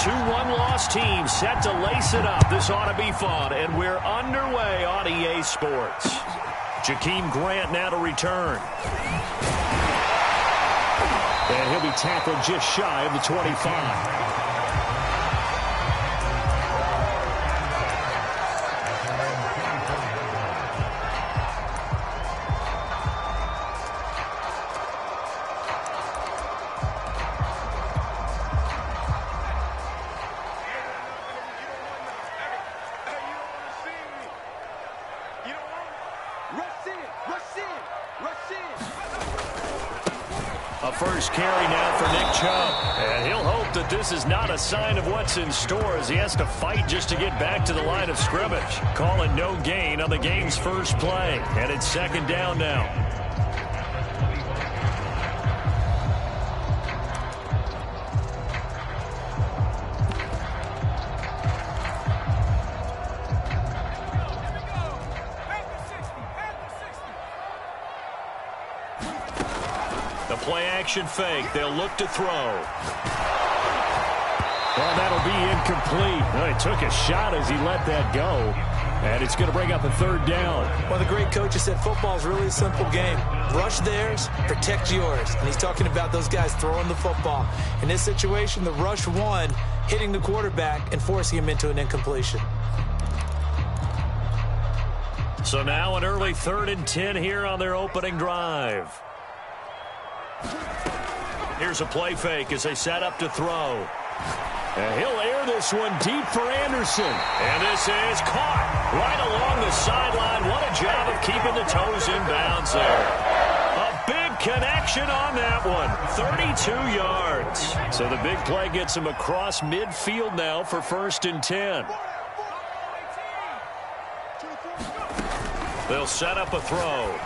two one-loss teams set to lace it up. This ought to be fun, and we're underway on EA Sports. Jakeem Grant now to return. And he'll be tackled just shy of the 25. A first carry now for Nick Chubb. And he'll hope that this is not a sign of what's in store as he has to fight just to get back to the line of scrimmage. Calling no gain on the game's first play. And it's second down now. Play-action fake. They'll look to throw. Well, that'll be incomplete. Well, he took a shot as he let that go. And it's going to bring up a third down. Well, the great coach said football is really a simple game. Rush theirs, protect yours. And he's talking about those guys throwing the football. In this situation, the rush won, hitting the quarterback and forcing him into an incompletion. So now an early 3rd and 10 here on their opening drive. Here's a play fake as they set up to throw. And he'll air this one deep for Anderson. And this is caught right along the sideline. What a job of keeping the toes in bounds there. A big connection on that one. 32 yards. So the big play gets him across midfield now for 1st and 10. They'll set up a throw.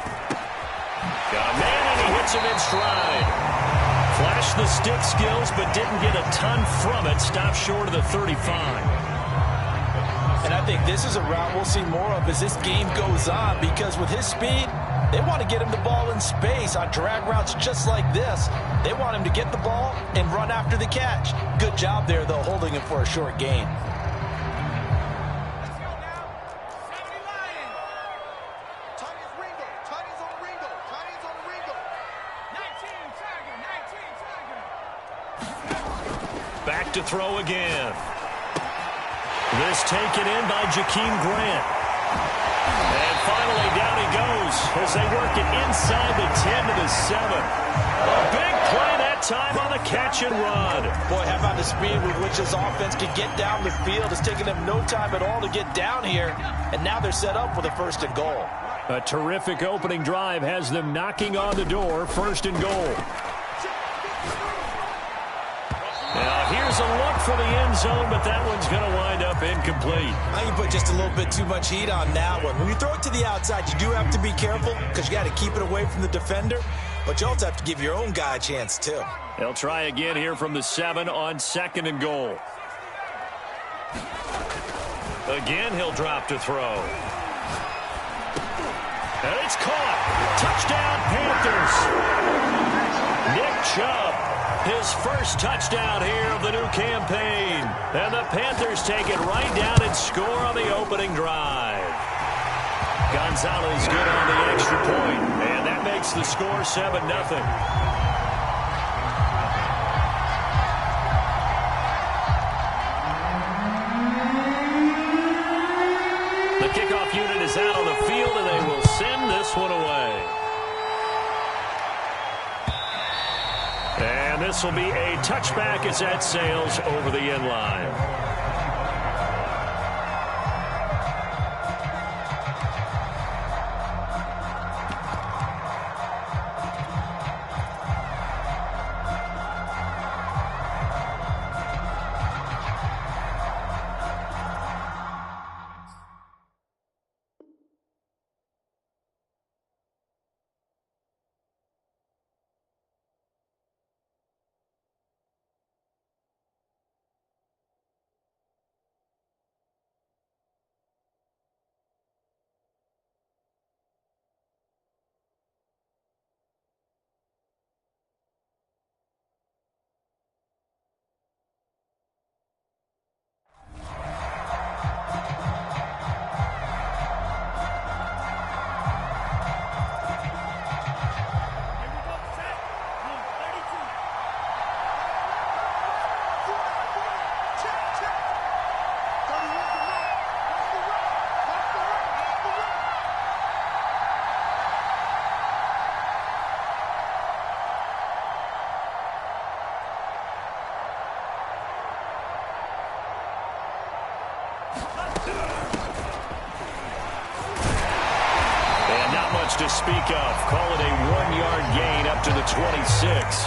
Got a man, and he hits him in stride. Flashed the stick skills, but didn't get a ton from it. Stopped short of the 35. And I think this is a route we'll see more of as this game goes on, because with his speed, they want to get him the ball in space on drag routes just like this. They want him to get the ball and run after the catch. Good job there, though, holding him for a short gain. Back to throw again. This taken in by Jakeem Grant. And finally down he goes as they work it inside the 10 to the 7. A big play that time on the catch and run. Boy, how about the speed with which this offense can get down the field? It's taken them no time at all to get down here. And now they're set up with a 1st and goal. A terrific opening drive has them knocking on the door. 1st and goal. Now, here's a look for the end zone, but that one's going to wind up incomplete. I can put just a little bit too much heat on that one. When you throw it to the outside, you do have to be careful because you got to keep it away from the defender, but you also have to give your own guy a chance, too. They'll try again here from the 7 on 2nd and goal. Again, he'll drop to throw. And it's caught. Touchdown, Panthers. Nick Chubb. His first touchdown here of the new campaign. And the Panthers take it right down and score on the opening drive. Gonzalez good on the extra point, and that makes the score 7-0. The kickoff unit is out on the field, and they will send this one away. And this will be a touchback as that sails over the end line. And not much to speak of. Call it a 1-yard gain up to the 26.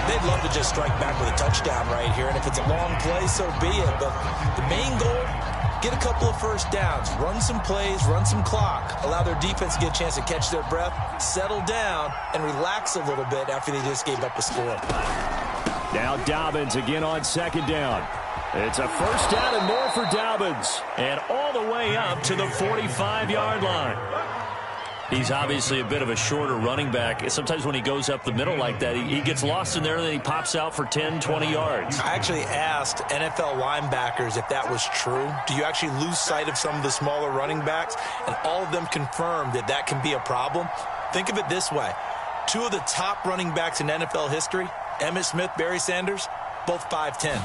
They'd love to just strike back with a touchdown right here, and if it's a long play, so be it. But the main goal, get a couple of first downs, run some plays, run some clock, allow their defense to get a chance to catch their breath, settle down, and relax a little bit after they just gave up a score. Now Dobbins again on second down. It's a first down and more for Dobbins, and all the way up to the 45-yard line. He's obviously a bit of a shorter running back. Sometimes when he goes up the middle like that, he gets lost in there, and then he pops out for 10, 20 yards. I actually asked NFL linebackers if that was true. Do you actually lose sight of some of the smaller running backs? And all of them confirmed that that can be a problem. Think of it this way. 2 of the top running backs in NFL history, Emmitt Smith, Barry Sanders, both 5'10".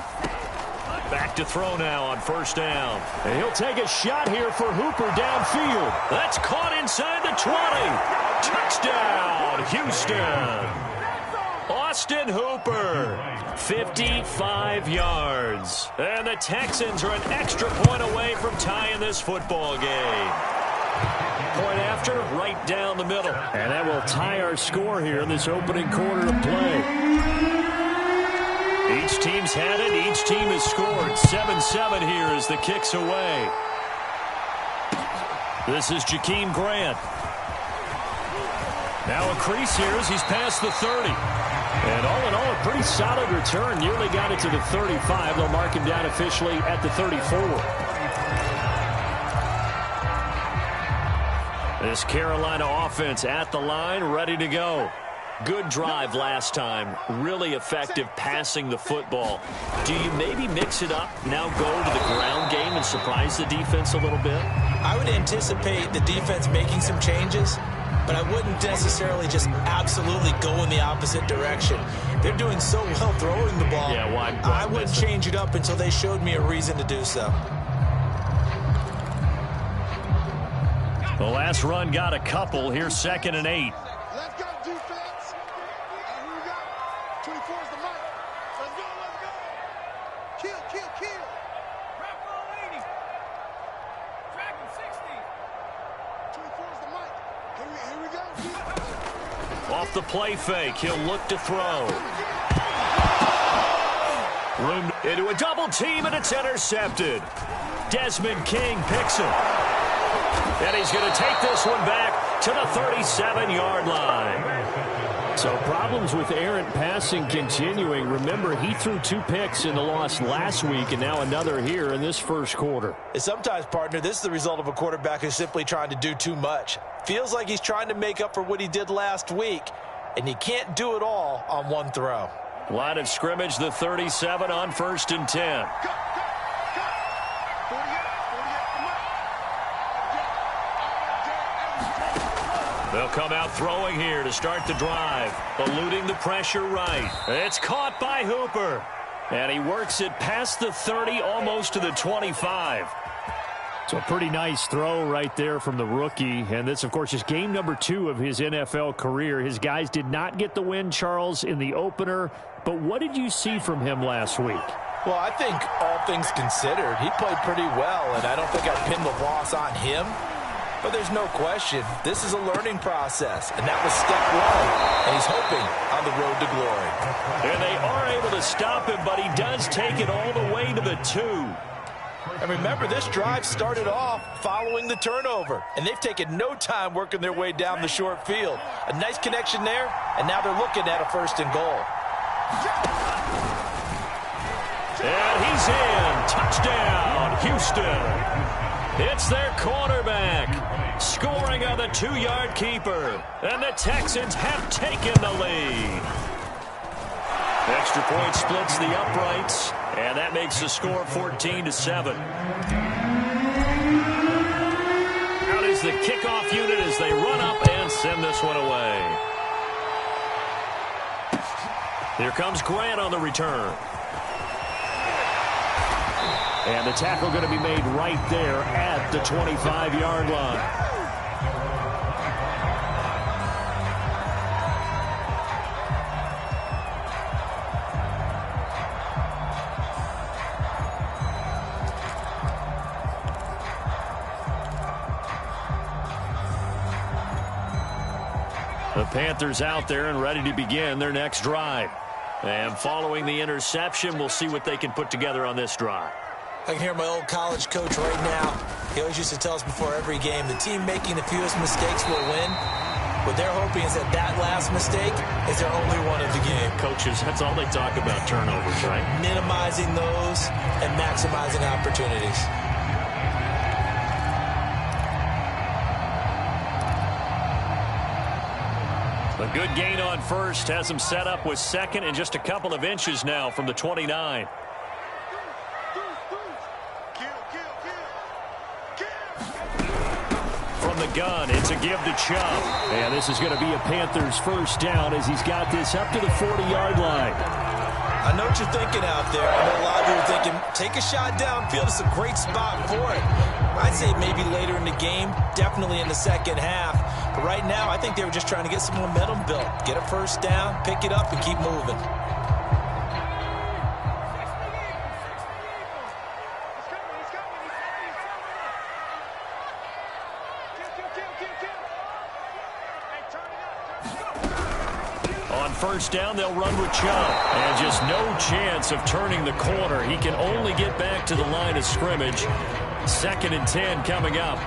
Back to throw now on first down. And he'll take a shot here for Hooper downfield. That's caught inside the 20. Touchdown, Houston. Austin Hooper, 55 yards. And the Texans are an extra point away from tying this football game. Point after, right down the middle. And that will tie our score here in this opening quarter of play. Each team's had it. Each team has scored. 7-7 here as the kick's away. This is Jakeem Grant. Now a crease here as he's past the 30. And all in all, a pretty solid return. Nearly got it to the 35. They'll mark him down officially at the 34. This Carolina offense at the line, ready to go. Good drive last time. Really effective passing the football. Do you maybe mix it up, now go to the ground game and surprise the defense a little bit? I would anticipate the defense making some changes, but I wouldn't necessarily just absolutely go in the opposite direction. They're doing so well throwing the ball. Yeah, why I wouldn't change it up until they showed me a reason to do so. The last run got a couple. Here's 2nd and 8. Let's go, defense. Here we go. 24 is the mic. Let's go, let's go. Kill, kill, kill. Trap on 80. Track him 60. 24 is the mic. Here we go. Off the play fake, he'll look to throw. Room into a double team, and it's intercepted. Desmond King picks him. And he's going to take this one back to the 37-yard line. So problems with errant passing continuing. Remember, he threw 2 picks in the loss last week, and now another here in this first quarter. And sometimes, partner, this is the result of a quarterback who's simply trying to do too much. Feels like he's trying to make up for what he did last week, and he can't do it all on one throw. Line of scrimmage, the 37 on 1st and 10. They'll come out throwing here to start the drive, eluding the pressure right. It's caught by Hooper, and he works it past the 30, almost to the 25. So a pretty nice throw right there from the rookie. And this, of course, is game number 2 of his NFL career. His guys did not get the win, Charles, in the opener. But what did you see from him last week? Well, I think all things considered, he played pretty well, and I don't think I'd pin the loss on him. But there's no question, this is a learning process, and that was step 1, and he's hoping on the road to glory. And they are able to stop him, but he does take it all the way to the 2. And remember, this drive started off following the turnover, and they've taken no time working their way down the short field. A nice connection there, and now they're looking at a 1st and goal. And he's in. Touchdown, Houston. It's their quarterback, scoring on the 2-yard keeper, and the Texans have taken the lead. Extra point splits the uprights, and that makes the score 14-7. Out is the kickoff unit as they run up and send this one away. Here comes Grant on the return. And the tackle going to be made right there at the 25-yard line. The Panthers out there and ready to begin their next drive. And following the interception, we'll see what they can put together on this drive. I can hear my old college coach right now. He always used to tell us before every game, the team making the fewest mistakes will win. What they're hoping is that last mistake is their only one of the game. Coaches, that's all they talk about, turnovers, right? Minimizing those and maximizing opportunities. A good gain on first has them set up with second and just a couple of inches now from the 29. From the gun, it's a give to Chubb. And this is going to be a Panthers first down as he's got this up to the 40-yard line. I know what you're thinking out there. I know a lot of you are thinking, take a shot downfield. It's a great spot for it. I'd say maybe later in the game, definitely in the second half. But right now, I think they were just trying to get some momentum built. Get a first down, pick it up, and keep moving. On first down, they'll run with Chubb. And just no chance of turning the corner. He can only get back to the line of scrimmage. 2nd and 10 coming up.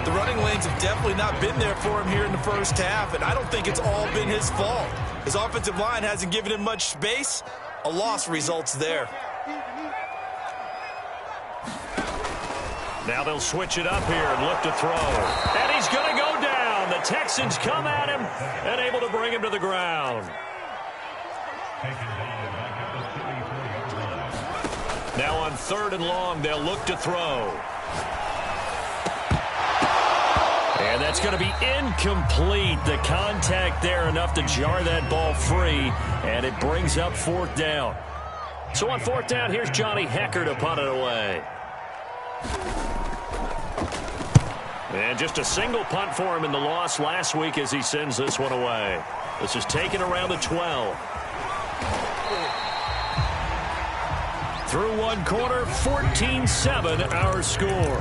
The running lanes have definitely not been there for him here in the first half, and I don't think it's all been his fault. His offensive line hasn't given him much space. A loss results there. Now they'll switch it up here and look to throw. And he's going to go down. The Texans come at him and able to bring him to the ground. Now on 3rd and long, they'll look to throw. And that's going to be incomplete. The contact there enough to jar that ball free, and it brings up 4th down. So on 4th down, here's Johnny Hecker to punt it away. And just a single punt for him in the loss last week as he sends this one away. This is taken around the 12. Through one quarter, 14-7 our score.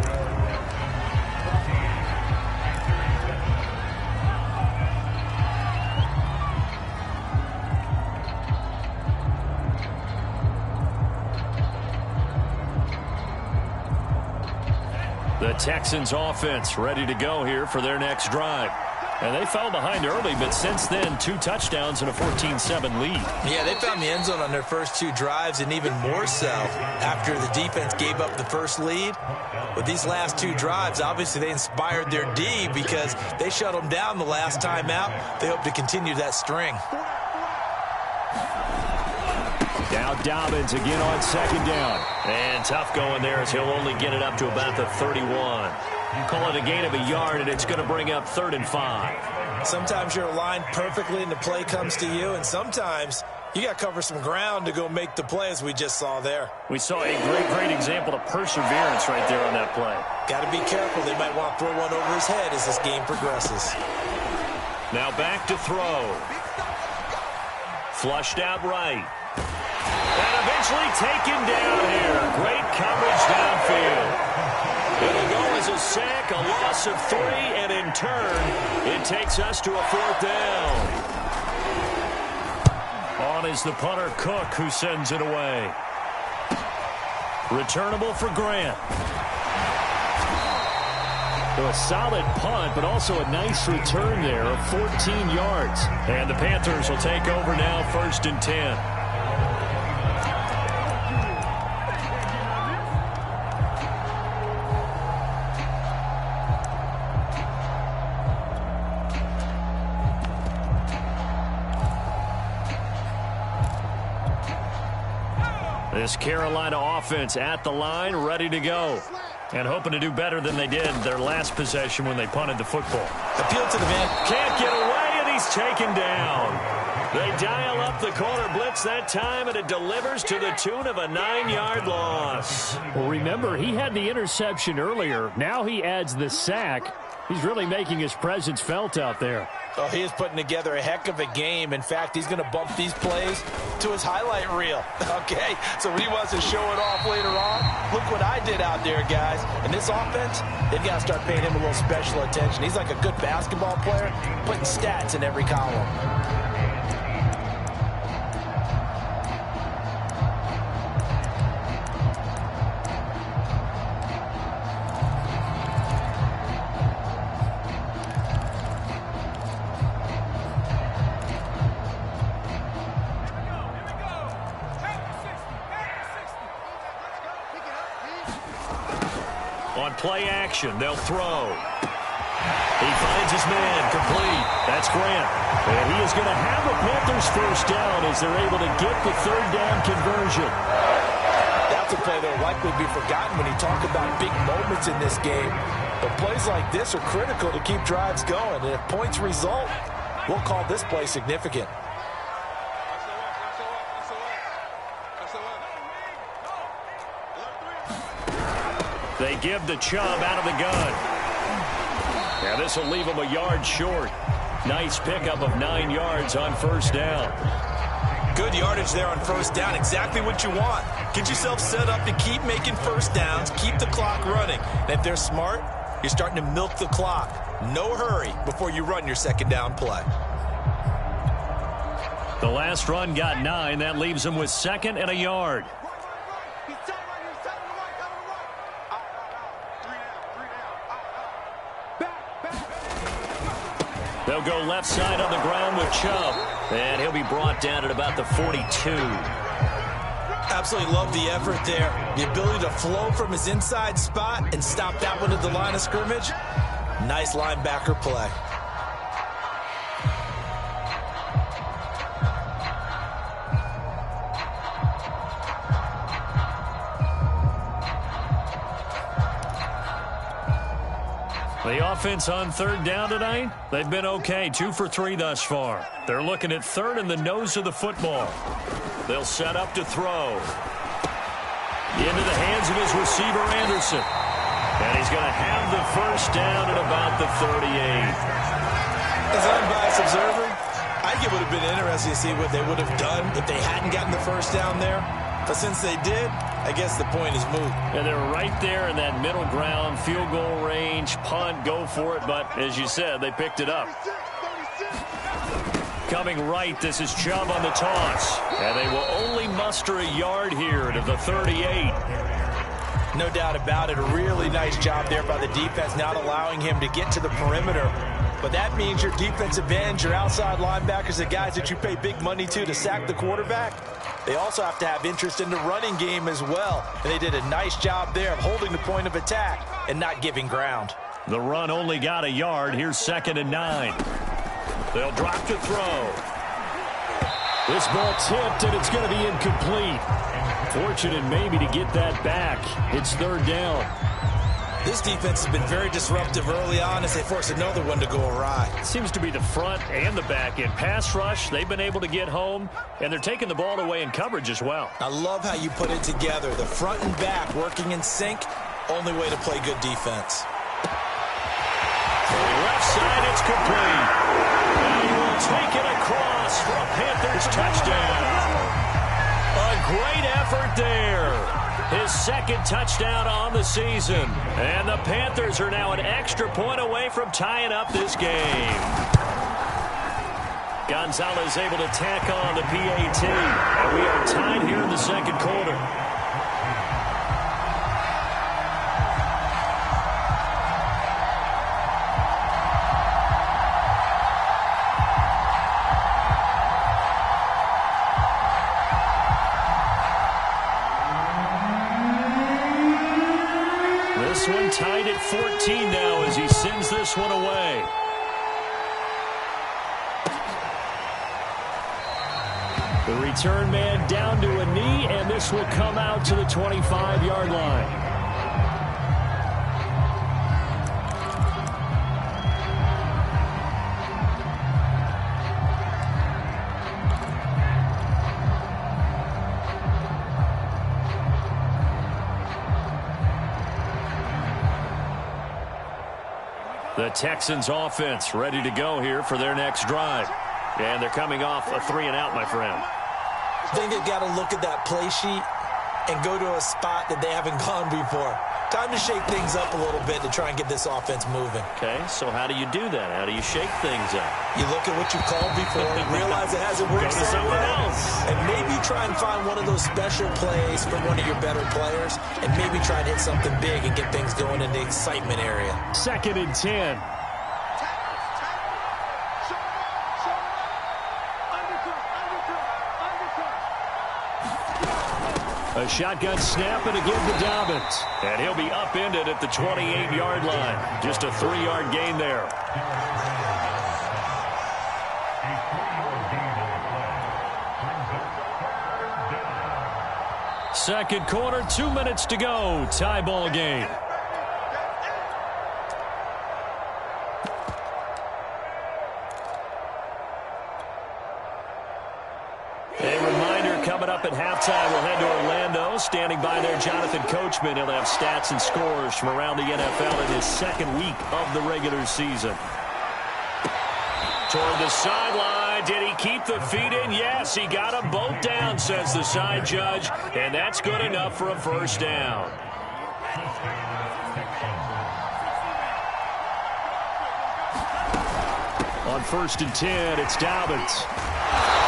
The Texans offense ready to go here for their next drive. And they fell behind early, but since then, 2 touchdowns and a 14-7 lead. Yeah, they found the end zone on their first 2 drives, and even more so after the defense gave up the first lead. With these last 2 drives, obviously they inspired their D because they shut them down the last time out. They hope to continue that string. Now Dobbins again on 2nd down. And tough going there as he'll only get it up to about the 31. Call it a gain of a yard, and it's going to bring up 3rd and 5. Sometimes you're aligned perfectly and the play comes to you, and sometimes you got to cover some ground to go make the play, as we just saw there. We saw a great example of perseverance right there on that play. Got to be careful. They might want to throw one over his head as this game progresses. Now back to throw. Flushed out right. And eventually taken down here. Great coverage downfield. It'll go as a sack, a loss of 3, and in turn, it takes us to a 4th down. On is the punter, Cook, who sends it away. Returnable for Grant. So a solid punt, but also a nice return there of 14 yards. And the Panthers will take over now, 1st and 10. This Carolina offense at the line, ready to go. And hoping to do better than they did their last possession when they punted the football. Appeal to the man. Can't get away, and he's taken down. They dial up the corner blitz that time, and it delivers to the tune of a 9-yard loss. Well, remember, he had the interception earlier. Now he adds the sack. He's really making his presence felt out there. Oh, he is putting together a heck of a game. In fact, he's going to bump these plays to his highlight reel. Okay, so when he wants to show it off later on, look what I did out there, guys. And this offense, they've got to start paying him a little special attention. He's like a good basketball player, putting stats in every column. On play action, they'll throw. He finds his man, complete. That's Grant. And he is going to have the Panthers first down as they're able to get the third down conversion. That's a play that will likely be forgotten when you talk about big moments in this game. But plays like this are critical to keep drives going. And if points result, we'll call this play significant. They give the Chubb out of the gun. Now this will leave him a yard short. Nice pickup of 9 yards on first down. Good yardage there on first down. Exactly what you want. Get yourself set up to keep making first downs, keep the clock running. And if they're smart, you're starting to milk the clock. No hurry before you run your second down play. The last run got 9. That leaves him with 2nd and a yard. They'll go left side on the ground with Chubb. And he'll be brought down at about the 42. Absolutely love the effort there. The ability to flow from his inside spot and stop that one at the line of scrimmage. Nice linebacker play. The offense on third down tonight, they've been okay. 2 for 3 thus far. They're looking at third in the nose of the football. They'll set up to throw. Into the hands of his receiver, Anderson. And he's going to have the first down at about the 38. As an unbiased observer, I think it would have been interesting to see what they would have done if they hadn't gotten the first down there. But since they did, I guess the point is moot. And they're right there in that middle ground, field goal range, punt, go for it. But as you said, they picked it up. Coming right, this is Chubb on the toss. And they will only muster a yard here to the 38. No doubt about it. A really nice job there by the defense, not allowing him to get to the perimeter. But that means your defensive ends, your outside linebackers, the guys that you pay big money to sack the quarterback, they also have to have interest in the running game as well. And they did a nice job there of holding the point of attack and not giving ground. The run only got a yard. Here's 2nd and 9. They'll drop to throw. This ball tipped, and it's going to be incomplete. Fortunate maybe to get that back. It's third down. This defense has been very disruptive early on as they force another one to go awry. Seems to be the front and the back end. Pass rush, they've been able to get home, and they're taking the ball away in coverage as well. I love how you put it together. The front and back working in sync, only way to play good defense. Left side, it's complete. And he will take it across for a Panthers touchdown. A great effort there. His 2nd touchdown on the season. And the Panthers are now an extra point away from tying up this game. Gonzalez able to tack on the PAT. And we are tied here in the second quarter. This one tied at 14 now as he sends this one away. The return man down to a knee, and this will come out to the 25-yard line. The Texans offense ready to go here for their next drive. And they're coming off a 3-and-out, my friend. I think they've got to look at that play sheet and go to a spot that they haven't gone before. Time to shake things up a little bit to try and get this offense moving. Okay, so how do you do that? How do you shake things up? You look at what you've called before, realize it hasn't worked Go to so someone well, else. and maybe try and find one of those special plays from one of your better players, and maybe try and hit something big and get things going in the excitement area. 2nd and 10. A shotgun snap and again to Dobbins. And he'll be upended at the 28-yard line. Just a 3-yard gain there. Second quarter, 2 minutes to go. Tie ball game. Coming up at halftime, we'll head to Orlando. Standing by there, Jonathan Coachman. He'll have stats and scores from around the NFL in his second week of the regular season. Toward the sideline. Did he keep the feet in? Yes, he got them both down, says the side judge. And that's good enough for a first down. On 1st and 10, it's Dobbins.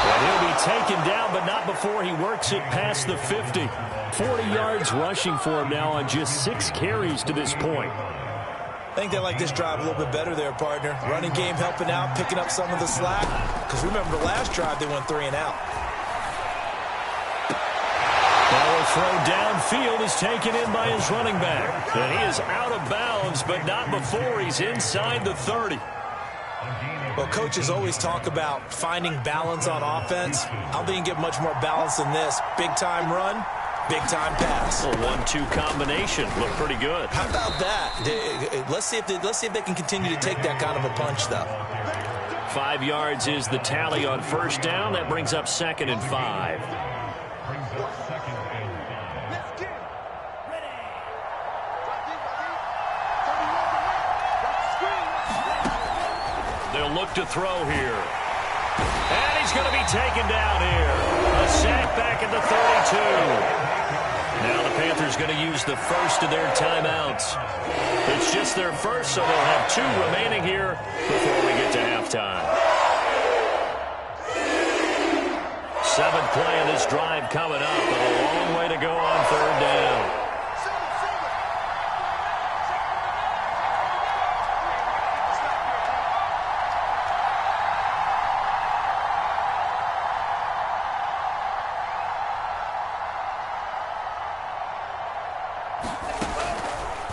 And he'll be taken down, but not before he works it past the 50. 40 yards rushing for him now on just 6 carries to this point. I think they like this drive a little bit better there, partner. Running game helping out, picking up some of the slack. Because remember, the last drive they went 3 and out. Ball throw downfield is taken in by his running back. And he is out of bounds, but not before he's inside the 30. Well, coaches always talk about finding balance on offense. I don't think you can get much more balance than this. Big-time run, big-time pass. A 1-2 combination. Looked pretty good. How about that? Let's see if they can continue to take that kind of a punch, though. 5 yards is the tally on first down. That brings up 2nd and 5. They'll look to throw here. And he's going to be taken down here. A sack back at the 32. Now the Panthers going to use the first of their timeouts. It's just their first, so they'll have 2 remaining here before we get to halftime. 7th play of this drive coming up, but a long way to go on 3rd down.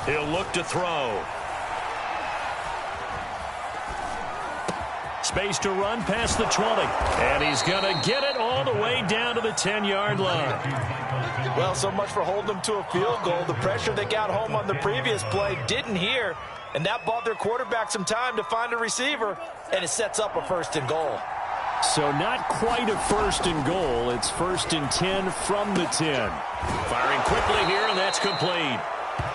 He'll look to throw. Space to run past the 20. And he's going to get it all the way down to the 10-yard line. Well, so much for holding them to a field goal. The pressure they got home on the previous play didn't hear, and that bought their quarterback some time to find a receiver, and it sets up a 1st and goal. So not quite a 1st and goal. It's 1st and 10 from the 10. Firing quickly here, and that's complete.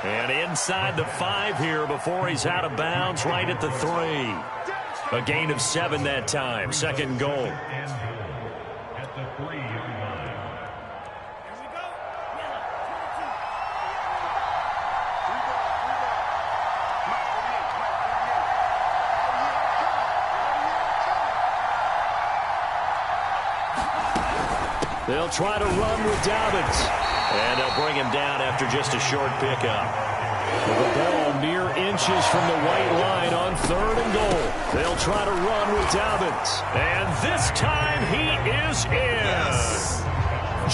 And inside the 5 here before he's out of bounds, right at the 3. A gain of 7 that time. 2nd goal. They'll try to run with Dobbins. And they'll bring him down after just a short pickup. With the ball mere inches from the white line on 3rd and goal. They'll try to run with Dobbins. And this time he is in. Yes.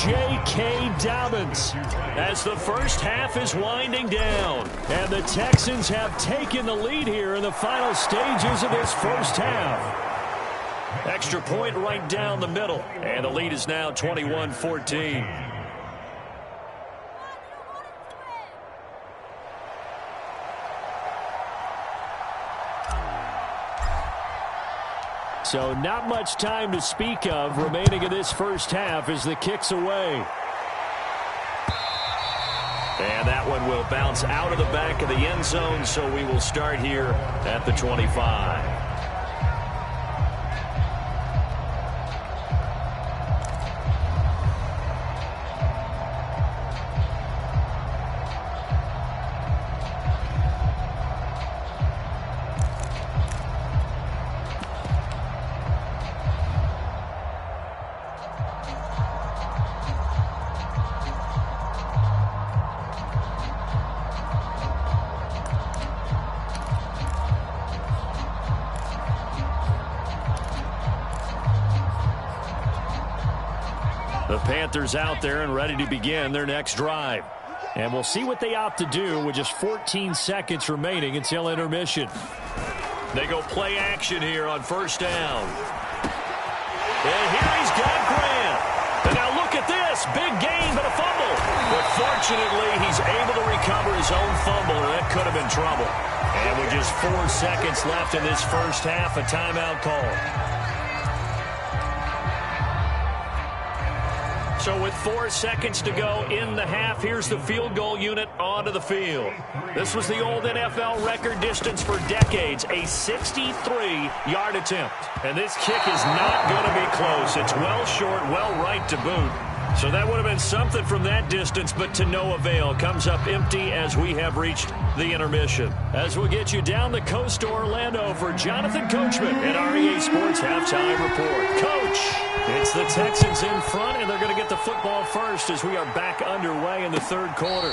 J.K. Dobbins. As the first half is winding down. And the Texans have taken the lead here in the final stages of this first half. Extra point right down the middle. And the lead is now 21-14. So not much time to speak of remaining in this first half as the kick's away. And that one will bounce out of the back of the end zone, so we will start here at the 25. The Panthers out there and ready to begin their next drive. And we'll see what they opt to do with just 14 seconds remaining until intermission. They go play action here on first down. And here he's got Grant. And now look at this. Big gain, but a fumble. But fortunately, he's able to recover his own fumble, or that could have been trouble. And with just 4 seconds left in this first half, a timeout call. So with 4 seconds to go in the half, here's the field goal unit onto the field. This was the old NFL record distance for decades, a 63-yard attempt. And this kick is not going to be close. It's well short, well right to boot. So that would have been something from that distance, but to no avail. Comes up empty as we have reached the intermission. As we'll get you down the coast to Orlando for Jonathan Coachman at REA Sports Halftime Report. Coach, it's the Texans in front, and they're going to get the football first as we are back underway in the third quarter.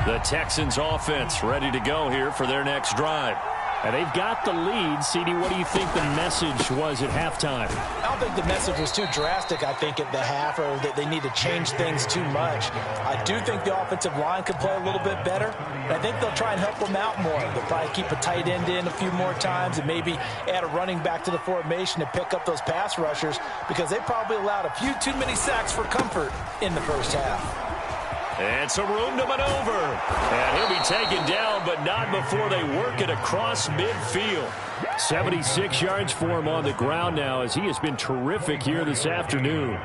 The Texans offense ready to go here for their next drive. And they've got the lead. CD, what do you think the message was at halftime? I don't think the message was too drastic, I think, at the half, or that they need to change things too much. I do think the offensive line could play a little bit better. And I think they'll try and help them out more. They'll probably keep a tight end in a few more times and maybe add a running back to the formation to pick up those pass rushers, because they probably allowed a few too many sacks for comfort in the first half. And some room to maneuver. And he'll be taken down, but not before they work it across midfield. 76 yards for him on the ground now, as he has been terrific here this afternoon.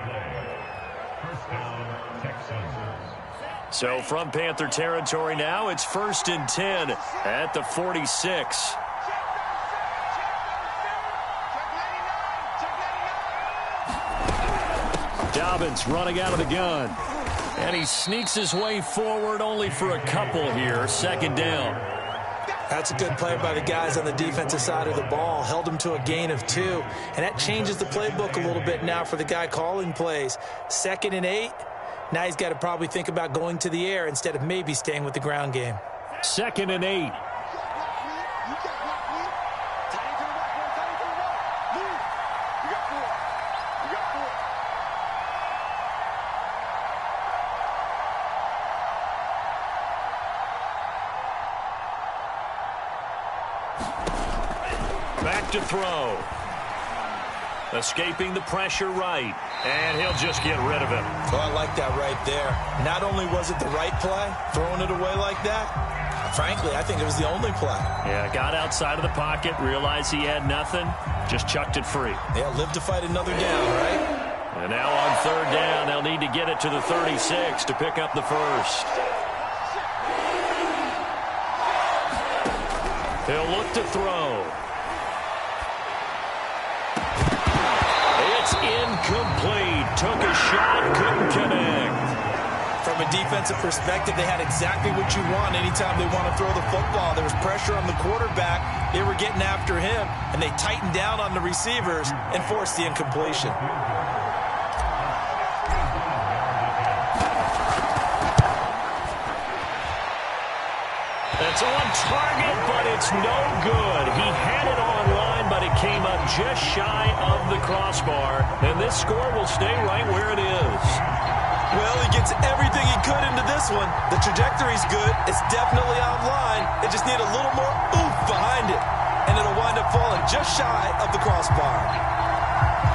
So from Panther territory now, it's 1st and 10 at the 46. Dobbins running out of the gun. And he sneaks his way forward only for a couple here. 2nd down. That's a good play by the guys on the defensive side of the ball. Held him to a gain of 2. And that changes the playbook a little bit now for the guy calling plays. 2nd and 8. Now he's got to probably think about going to the air instead of maybe staying with the ground game. 2nd and 8. Back to throw. Escaping the pressure right. And he'll just get rid of it. Oh, I like that right there. Not only was it the right play, throwing it away like that, frankly, I think it was the only play. Yeah, got outside of the pocket, realized he had nothing, just chucked it free. Yeah, live to fight another down, right? And now on 3rd down, they'll need to get it to the 36 to pick up the first. He'll look to throw. It's incomplete. Took a shot, couldn't connect. From a defensive perspective, they had exactly what you want anytime they want to throw the football. There was pressure on the quarterback. They were getting after him, and they tightened down on the receivers and forced the incompletion. That's on target, but it's no good. He had it online, but it came up just shy of the crossbar. And this score will stay right where it is. Well, he gets everything he could into this one. The trajectory's good. It's definitely online. They just need a little more oomph behind it. And it'll wind up falling just shy of the crossbar.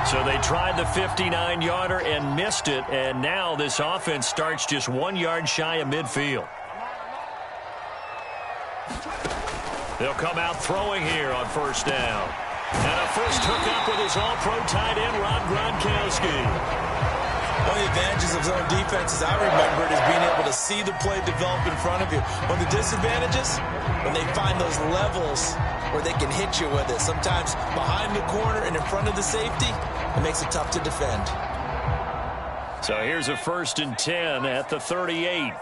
So they tried the 59-yarder and missed it. And now this offense starts just 1 yard shy of midfield. They'll come out throwing here on 1st down. And a first hookup with his all-pro tight end, Rob Gronkowski. One of the advantages of zone defense, as I remember it, is being able to see the play develop in front of you. One of the disadvantages, when they find those levels where they can hit you with it. Sometimes behind the corner and in front of the safety, it makes it tough to defend. So here's a 1st and 10 at the 38.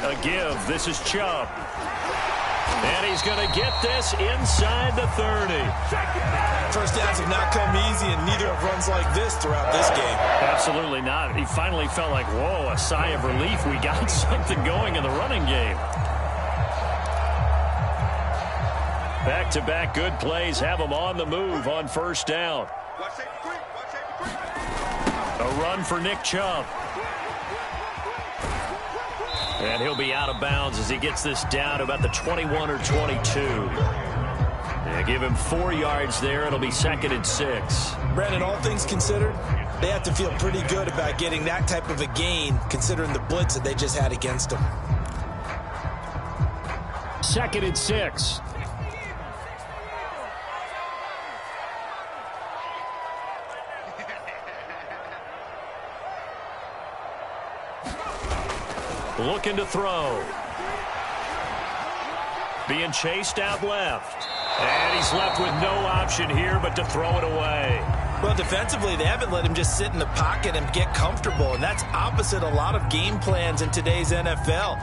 A give. This is Chubb. And he's going to get this inside the 30. First downs have not come easy, and neither have runs like this throughout this game. Absolutely not. He finally felt like, whoa, a sigh of relief. We got something going in the running game. Back-to-back good plays have him on the move on first down. A run for Nick Chubb. And he'll be out of bounds as he gets this down to about the 21 or 22. They give him 4 yards there. It'll be 2nd and 6. Brandon, all things considered, they have to feel pretty good about getting that type of a gain, considering the blitz that they just had against them. 2nd and 6. Looking to throw. Being chased out left. And he's left with no option here but to throw it away. Well, defensively, they haven't let him just sit in the pocket and get comfortable, and that's opposite a lot of game plans in today's NFL.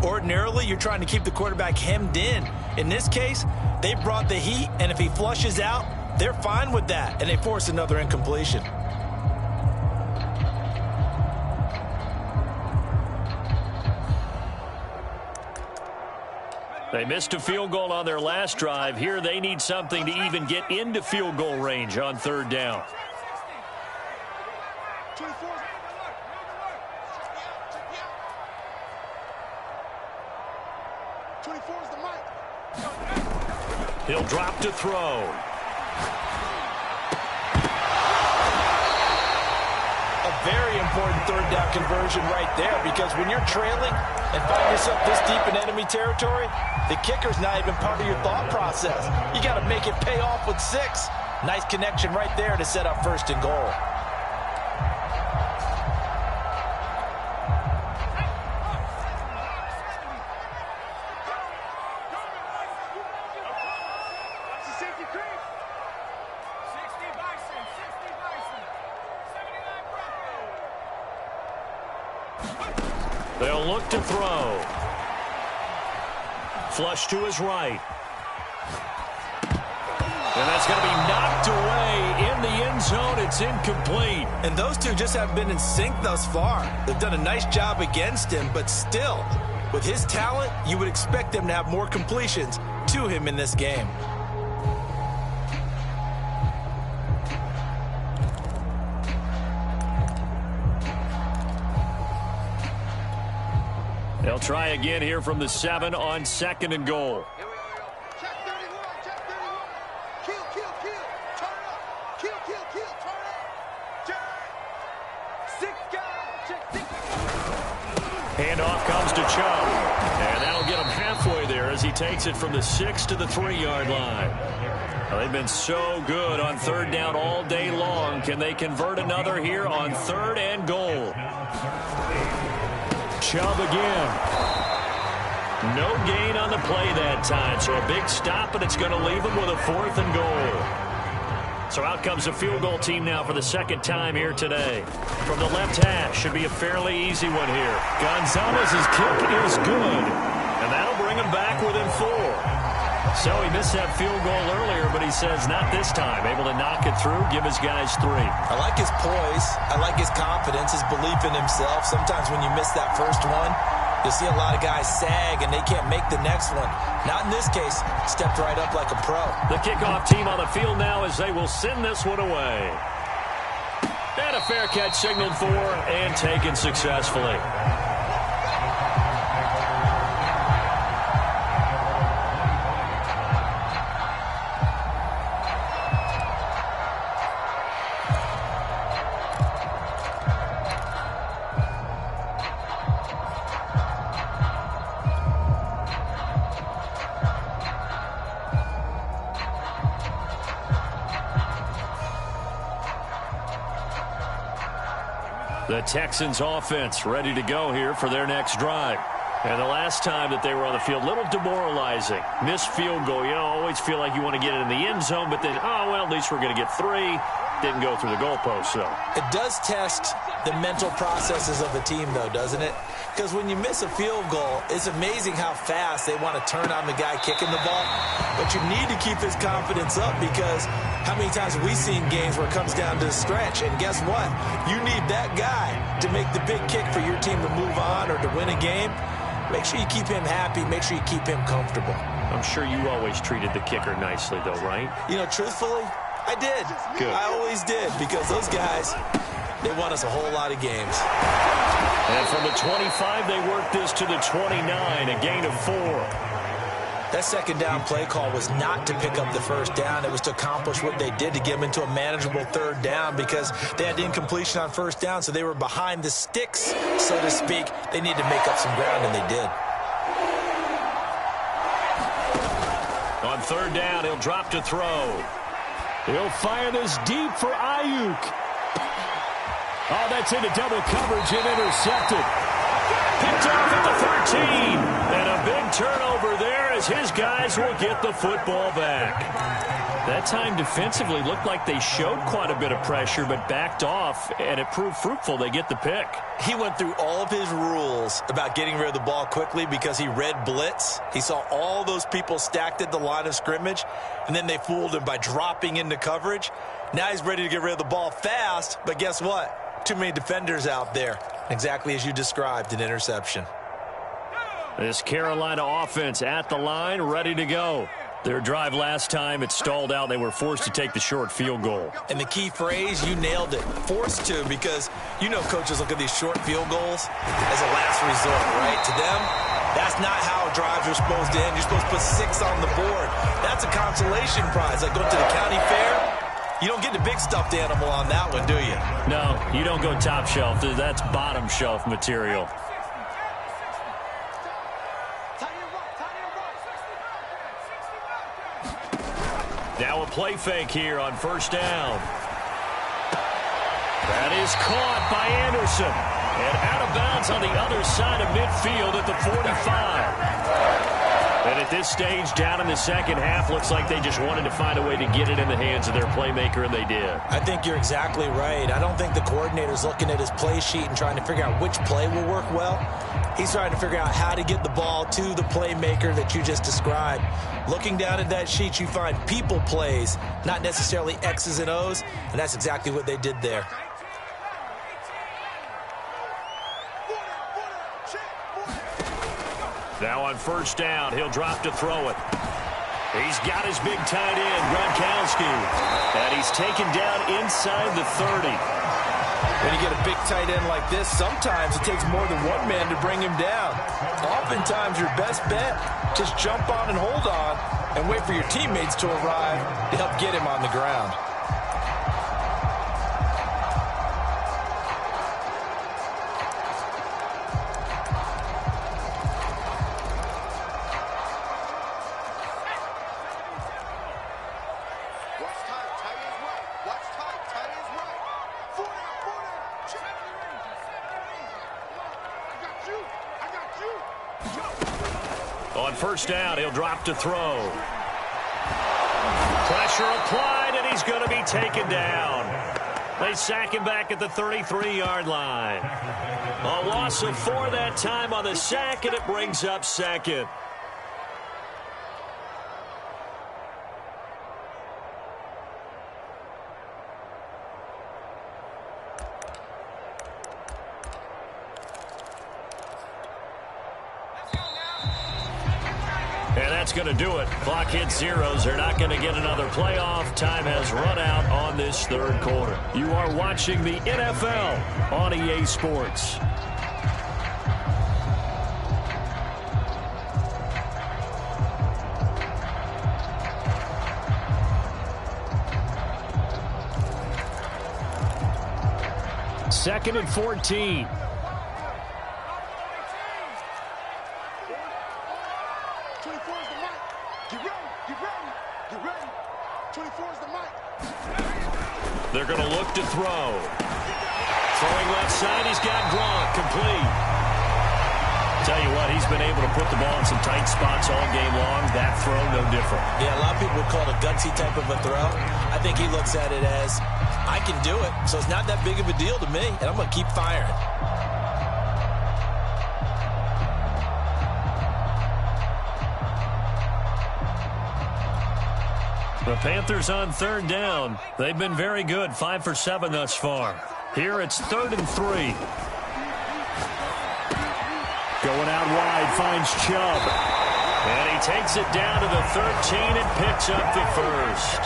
Ordinarily, you're trying to keep the quarterback hemmed in. In this case, they brought the heat, and if he flushes out, they're fine with that, and they force another incompletion. They missed a field goal on their last drive. Here they need something to even get into field goal range on 3rd down. He'll drop to throw. A very important 3rd down conversion right there, because when you're trailing and find yourself this deep in enemy territory, the kicker's not even part of your thought process. You got to make it pay off with 6. Nice connection right there to set up 1st and goal. They'll look to throw. Flush to his right. And that's going to be knocked away in the end zone. It's incomplete. And those two just haven't been in sync thus far. They've done a nice job against him, but still, with his talent, you would expect them to have more completions to him in this game. They'll try again here from the 7 on 2nd and goal. Check 31, check 31. Kill, kill, kill. Turn up. Kill, kill, kill. Turn up. Check. 6 guys. Check 6. Handoff comes to Chubb. And that'll get him halfway there as he takes it from the 6 to the 3-yard line. Well, they've been so good on 3rd down all day long. Can they convert another here on 3rd and goal? Chubb again. No gain on the play that time, so a big stop, and it's going to leave him with a 4th and goal. So out comes the field goal team now for the 2nd time here today. From the left hash, should be a fairly easy one here. Gonzalez's kick is good, and that'll bring him back within 4. So he missed that field goal earlier, but he says not this time. Able to knock it through, give his guys 3. I like his poise. I like his confidence, his belief in himself. Sometimes when you miss that first one, you'll see a lot of guys sag and they can't make the next one. Not in this case. Stepped right up like a pro. The kickoff team on the field now as they will send this one away. And a fair catch signaled for and taken successfully. The Texans offense ready to go here for their next drive. And the last time that they were on the field, a little demoralizing. Missed field goal. You know, always feel like you want to get it in the end zone, but then, oh, well, at least we're going to get 3. Didn't go through the goalpost, though. It does test the mental processes of the team, though, doesn't it? Because when you miss a field goal, it's amazing how fast they want to turn on the guy kicking the ball. But you need to keep his confidence up, because how many times have we seen games where it comes down to a stretch? And guess what? You need that guy to make the big kick for your team to move on or to win a game. Make sure you keep him happy. Make sure you keep him comfortable. I'm sure you always treated the kicker nicely, though, right? You know, truthfully, I did. Good. I always did, because those guys, they won us a whole lot of games. And from the 25, they work this to the 29, a gain of 4. That second down play call was not to pick up the first down. It was to accomplish what they did, to get them into a manageable third down, because they had incompletion on first down, so they were behind the sticks, so to speak. They needed to make up some ground, and they did. On third down, he'll drop to throw. He'll fire this deep for Ayuk. Oh, that's into double coverage and intercepted. Picked off at the 13. And a big turnover there as his guys will get the football back. That time defensively looked like they showed quite a bit of pressure but backed off, and it proved fruitful. They get the pick. He went through all of his rules about getting rid of the ball quickly because he read blitz. He saw all those people stacked at the line of scrimmage, and then they fooled him by dropping into coverage. Now he's ready to get rid of the ball fast, but guess what? Too many defenders out there. Exactly as you described, an interception. This Carolina offense at the line, ready to go. Their drive last time, it stalled out. They were forced to take the short field goal. And the key phrase, you nailed it, forced to, because you know coaches look at these short field goals as a last resort, right? To them, that's not how drives are supposed to end. You're supposed to put 6 on the board. That's a consolation prize. Like going to the county fair, you don't get the big stuffed animal on that one, do you? No, you don't go top shelf. That's bottom shelf material. Now a play fake here on first down. That is caught by Anderson. And out of bounds on the other side of midfield at the 45. And at this stage, down in the second half, looks like they just wanted to find a way to get it in the hands of their playmaker, and they did. I think you're exactly right. I don't think the coordinator's looking at his play sheet and trying to figure out which play will work well. He's trying to figure out how to get the ball to the playmaker that you just described. Looking down at that sheet, you find people plays, not necessarily X's and O's, and that's exactly what they did there. Now on first down, he'll drop to throw it. He's got his big tight end, Gronkowski. And he's taken down inside the 30. When you get a big tight end like this, sometimes it takes more than one man to bring him down. Oftentimes, your best bet, just jump on and hold on and wait for your teammates to arrive to help get him on the ground. On first down, he'll drop to throw. Pressure applied, and he's going to be taken down. They sack him back at the 33-yard line. A loss of 4 that time on the sack, and it brings up second. That's going to do it. Clock hits zeros. They're not going to get another playoff. Time has run out on this third quarter. You are watching the NFL on EA Sports. Second and 14. They're going to look to throw. Throwing left side, he's got Gronk, complete. Tell you what, he's been able to put the ball in some tight spots all game long. That throw, no different. Yeah, a lot of people would call it a gutsy type of a throw. I think he looks at it as, I can do it, so it's not that big of a deal to me, and I'm going to keep firing. The Panthers on third down. They've been very good, 5 for 7 thus far. Here it's 3rd and 3. Going out wide, finds Chubb. And he takes it down to the 13 and picks up the first.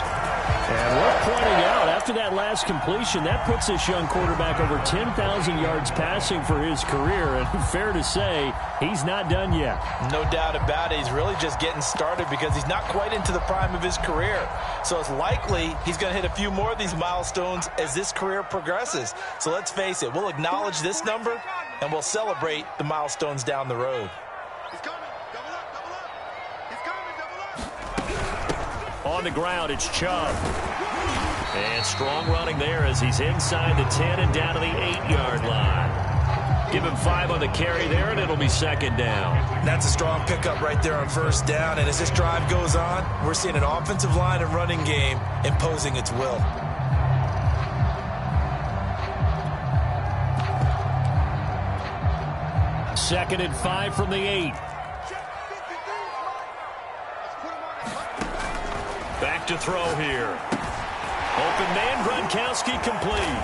And worth pointing out, after that last completion, that puts this young quarterback over 10,000 yards passing for his career. And fair to say, he's not done yet. No doubt about it. He's really just getting started because he's not quite into the prime of his career. So it's likely he's going to hit a few more of these milestones as this career progresses. So let's face it, we'll acknowledge this number and we'll celebrate the milestones down the road. He's coming. Double up, double up. He's coming, double up. On the ground, it's Chubb. And strong running there as he's inside the 10 and down to the 8-yard line. Give him 5 on the carry there, and it'll be 2nd down. That's a strong pickup right there on 1st down. And as this drive goes on, we're seeing an offensive line and running game imposing its will. Second and 5 from the 8. Back to throw here. Open man, Gronkowski complete.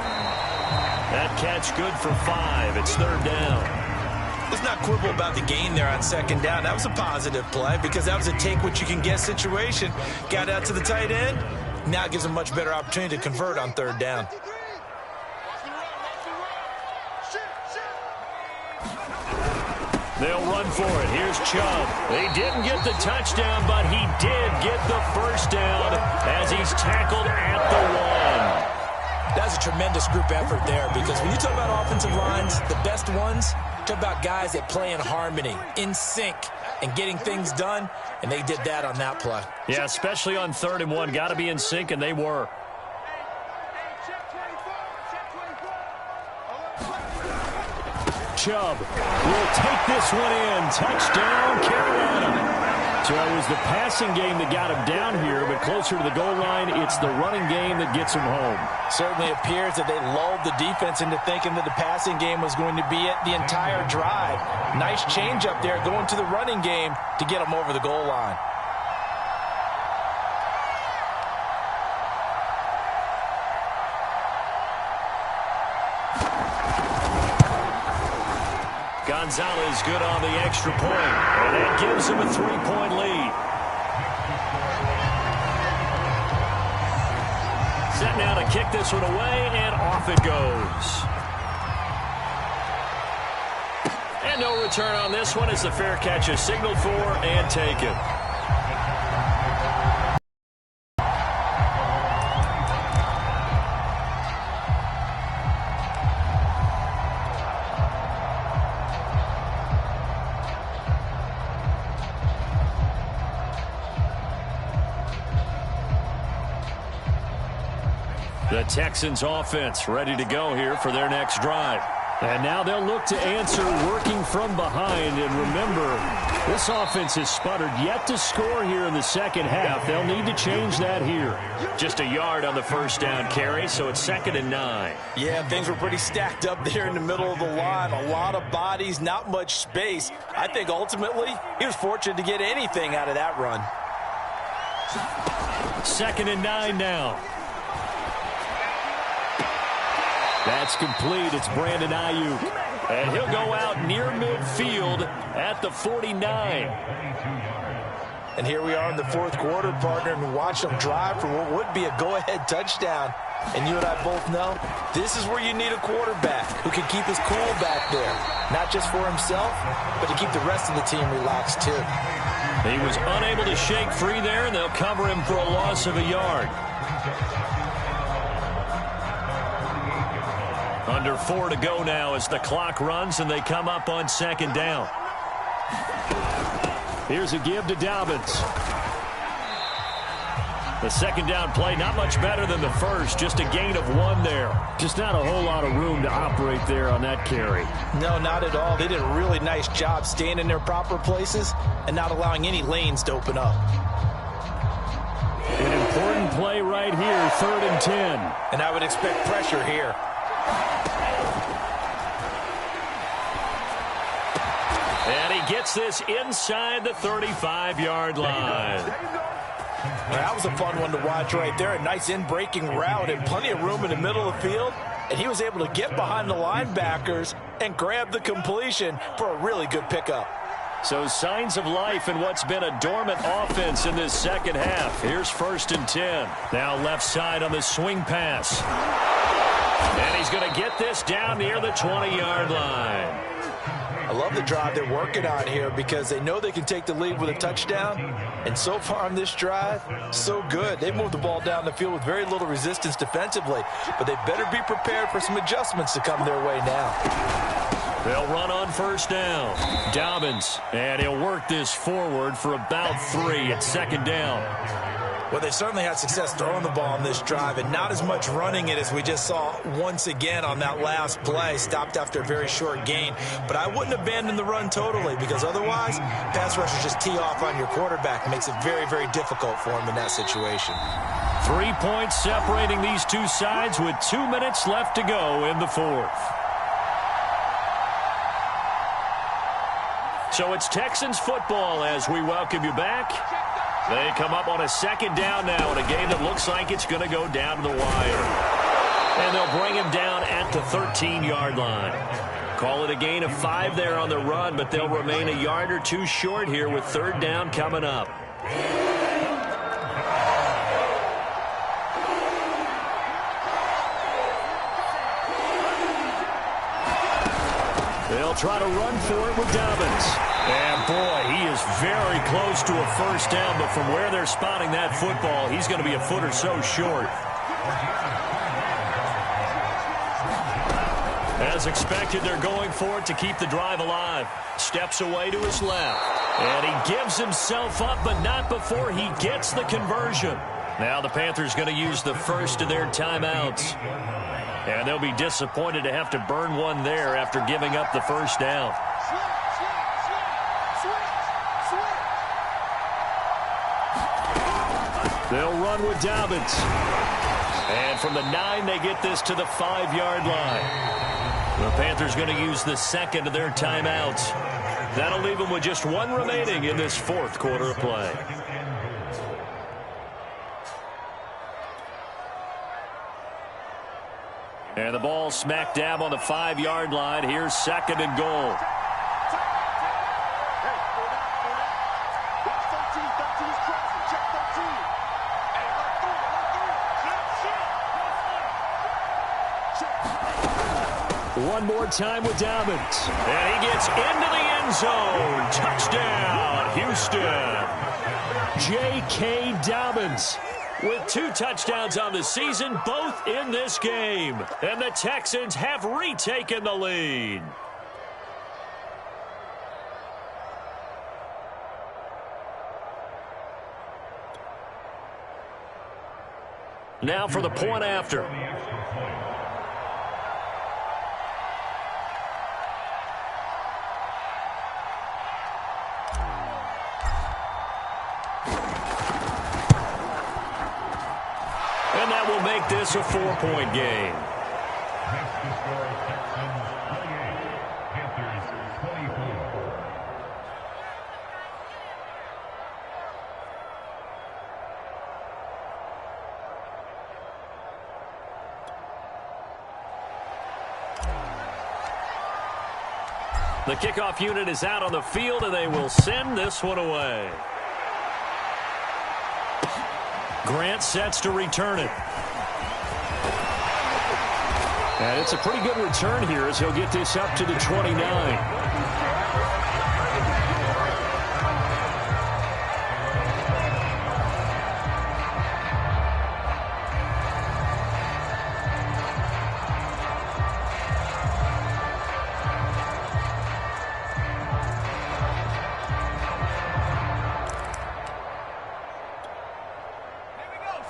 That catch good for 5. It's 3rd down. Let's not quibble about the gain there on 2nd down. That was a positive play because that was a take-what-you-can-get situation. Got out to the tight end. Now it gives him a much better opportunity to convert on 3rd down. They'll run for it. Here's Chubb. He didn't get the touchdown, but he did get the first down as he's tackled at the 1. That's a tremendous group effort there because when you talk about offensive lines, the best ones, talk about guys that play in harmony, in sync, and getting things done, and they did that on that play. Yeah, especially on 3rd and 1. Got to be in sync, and they were. Chubb will take this one in. Touchdown, Carolina. So it was the passing game that got him down here, but closer to the goal line, it's the running game that gets him home. Certainly appears that they lulled the defense into thinking that the passing game was going to be it the entire drive. Nice change up there going to the running game to get them over the goal line. Gonzalez good on the extra point, and that gives him a 3-point lead. Set now to kick this one away, and off it goes. And no return on this one as the fair catch is signaled for and taken. The Texans offense ready to go here for their next drive. And now they'll look to answer working from behind. And remember, this offense has sputtered yet to score here in the second half. They'll need to change that here. Just a yard on the 1st down carry, so it's 2nd and 9. Yeah, things were pretty stacked up there in the middle of the line. A lot of bodies, not much space. I think ultimately he was fortunate to get anything out of that run. 2nd and 9 now. That's complete. It's Brandon Ayuk. And he'll go out near midfield at the 49. And here we are in the 4th quarter, partner, and watch them drive for what would be a go-ahead touchdown. And you and I both know this is where you need a quarterback who can keep his cool back there. Not just for himself, but to keep the rest of the team relaxed too. He was unable to shake free there, and they'll cover him for a loss of a yard. Under 4 to go now as the clock runs and they come up on 2nd down. Here's a give to Dobbins. The 2nd down play not much better than the first, just a gain of 1 there. Just not a whole lot of room to operate there on that carry. No, not at all. They did a really nice job staying in their proper places and not allowing any lanes to open up. An important play right here, 3rd and 10. And I would expect pressure here. And he gets this inside the 35-yard line. That was a fun one to watch right there. A nice in-breaking route and plenty of room in the middle of the field. And he was able to get behind the linebackers and grab the completion for a really good pickup. So signs of life in what's been a dormant offense in this second half. Here's 1st and 10. Now left side on the swing pass. And he's going to get this down near the 20-yard line. I love the drive they're working on here because they know they can take the lead with a touchdown. And so far on this drive, so good. They moved the ball down the field with very little resistance defensively. But they better be prepared for some adjustments to come their way now. They'll run on 1st down. Dobbins, and he'll work this forward for about 3 at 2nd down. Well, they certainly had success throwing the ball on this drive and not as much running it as we just saw once again on that last play. Stopped after a very short gain. But I wouldn't abandon the run totally because otherwise, pass rushers just tee off on your quarterback. It makes it very, very difficult for him in that situation. 3 points separating these two sides with 2 minutes left to go in the 4th. So it's Texans football as we welcome you back. They come up on a 2nd down now in a game that looks like it's going to go down to the wire. And they'll bring him down at the 13-yard line. Call it a gain of 5 there on the run, but they'll remain a yard or 2 short here with 3rd down coming up. They'll try to run for it with Dobbins. And, boy, he is very close to a 1st down, but from where they're spotting that football, he's going to be a foot or so short. As expected, they're going for it to keep the drive alive. Steps away to his left. And he gives himself up, but not before he gets the conversion. Now the Panthers going to use the first of their timeouts. And they'll be disappointed to have to burn one there after giving up the 1st down. They'll run with Dobbins. And from the 9, they get this to the 5-yard line. The Panthers going to use the 2nd of their timeouts. That'll leave them with just 1 remaining in this 4th quarter of play. And the ball smack dab on the 5-yard line. Here's 2nd and goal. One more time with Dobbins. And he gets into the end zone. Touchdown, Houston. J.K. Dobbins with 2 touchdowns on the season, both in this game. And the Texans have retaken the lead. Now for the point after. And that will make this a 4-point game. The kickoff unit is out on the field, and they will send this one away. Grant sets to return it. And it's a pretty good return here as he'll get this up to the 29.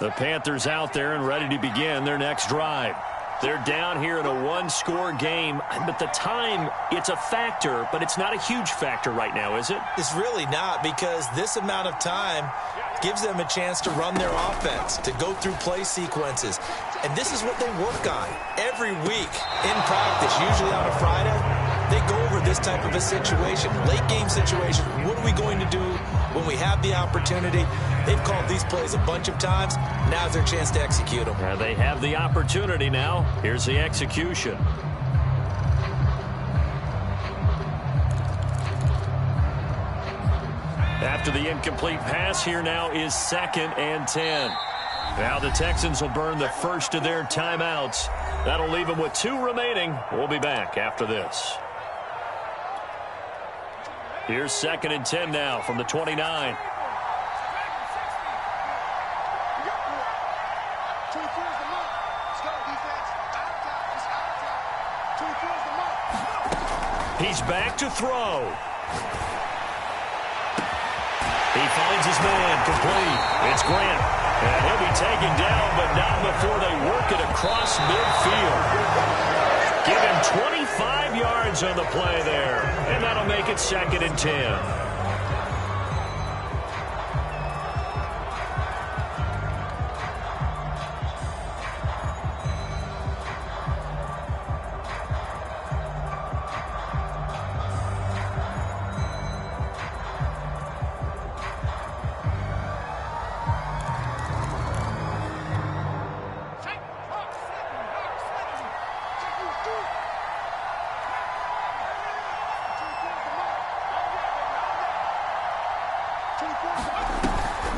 The Panthers out there and ready to begin their next drive. They're down here in a 1-score game, but the time, it's a factor, but it's not a huge factor right now, is it? It's really not, because this amount of time gives them a chance to run their offense, to go through play sequences. And this is what they work on every week in practice, usually on a Friday. They go over this type of a situation, late game situation. What are we going to do when we have the opportunity. They've called these plays a bunch of times. Now's their chance to execute them. They have the opportunity now. Here's the execution. After the incomplete pass, here now is 2nd and 10. Now the Texans will burn the first of their timeouts. That'll leave them with 2 remaining. We'll be back after this. Here's 2nd and 10 now from the 29. He's back to throw. He finds his man complete. It's Grant. And he'll be taken down, but not before they work it across midfield. Give him 25 yards on the play there. And that'll make it 2nd and 10.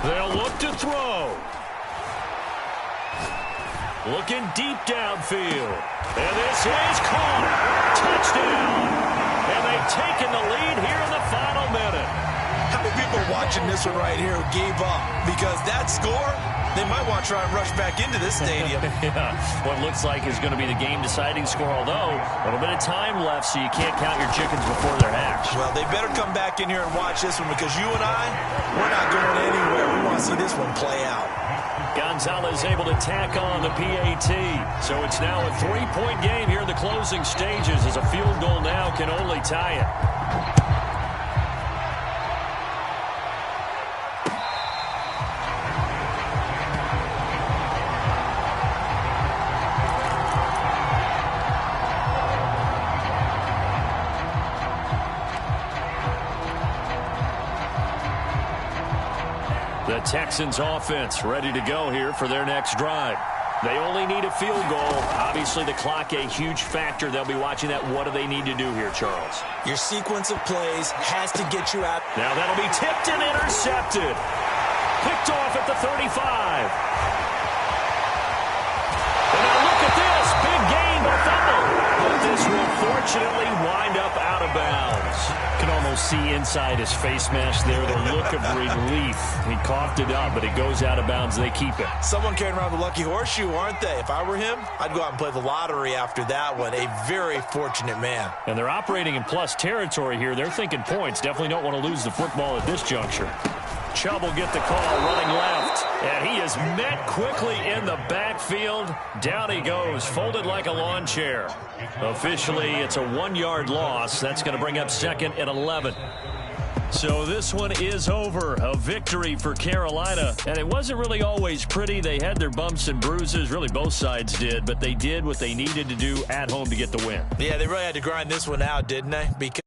They'll look to throw. Looking deep downfield. And this is caught. Touchdown. And they've taken the lead here in the final minute. How many people are watching this one right here who gave up? Because that score, they might want to try and rush back into this stadium. Yeah, what looks like is going to be the game-deciding score, although a little bit of time left, so you can't count your chickens before they're hatched. Well, they better come back in here and watch this one, because you and I, we're not going anywhere. We want to see this one play out. Gonzalez able to tack on the PAT. So it's now a 3-point game here in the closing stages, as a field goal now can only tie it. The Texans offense ready to go here for their next drive. They only need a field goal. Obviously, the clock a huge factor. They'll be watching that. What do they need to do here, Charles? Your sequence of plays has to get you out. Now that'll be tipped and intercepted. Picked off at the 35. And now look at this. Big gain, a fumble. But this will fortunately wind up out of bounds. Can almost see inside his face mask there, the look of relief. He coughed it up, but it goes out of bounds. They keep it. Someone carrying around the lucky horseshoe, aren't they? If I were him, I'd go out and play the lottery after that one. A very fortunate man. And they're operating in plus territory here. They're thinking points. Definitely don't want to lose the football at this juncture. Chubb will get the call, running left. And he is met quickly in the backfield. Down he goes, folded like a lawn chair. Officially, it's a 1-yard loss. That's going to bring up 2nd and 11. So this one is over. A victory for Carolina. And it wasn't really always pretty. They had their bumps and bruises. Really, both sides did. But they did what they needed to do at home to get the win. Yeah, they really had to grind this one out, didn't they? Because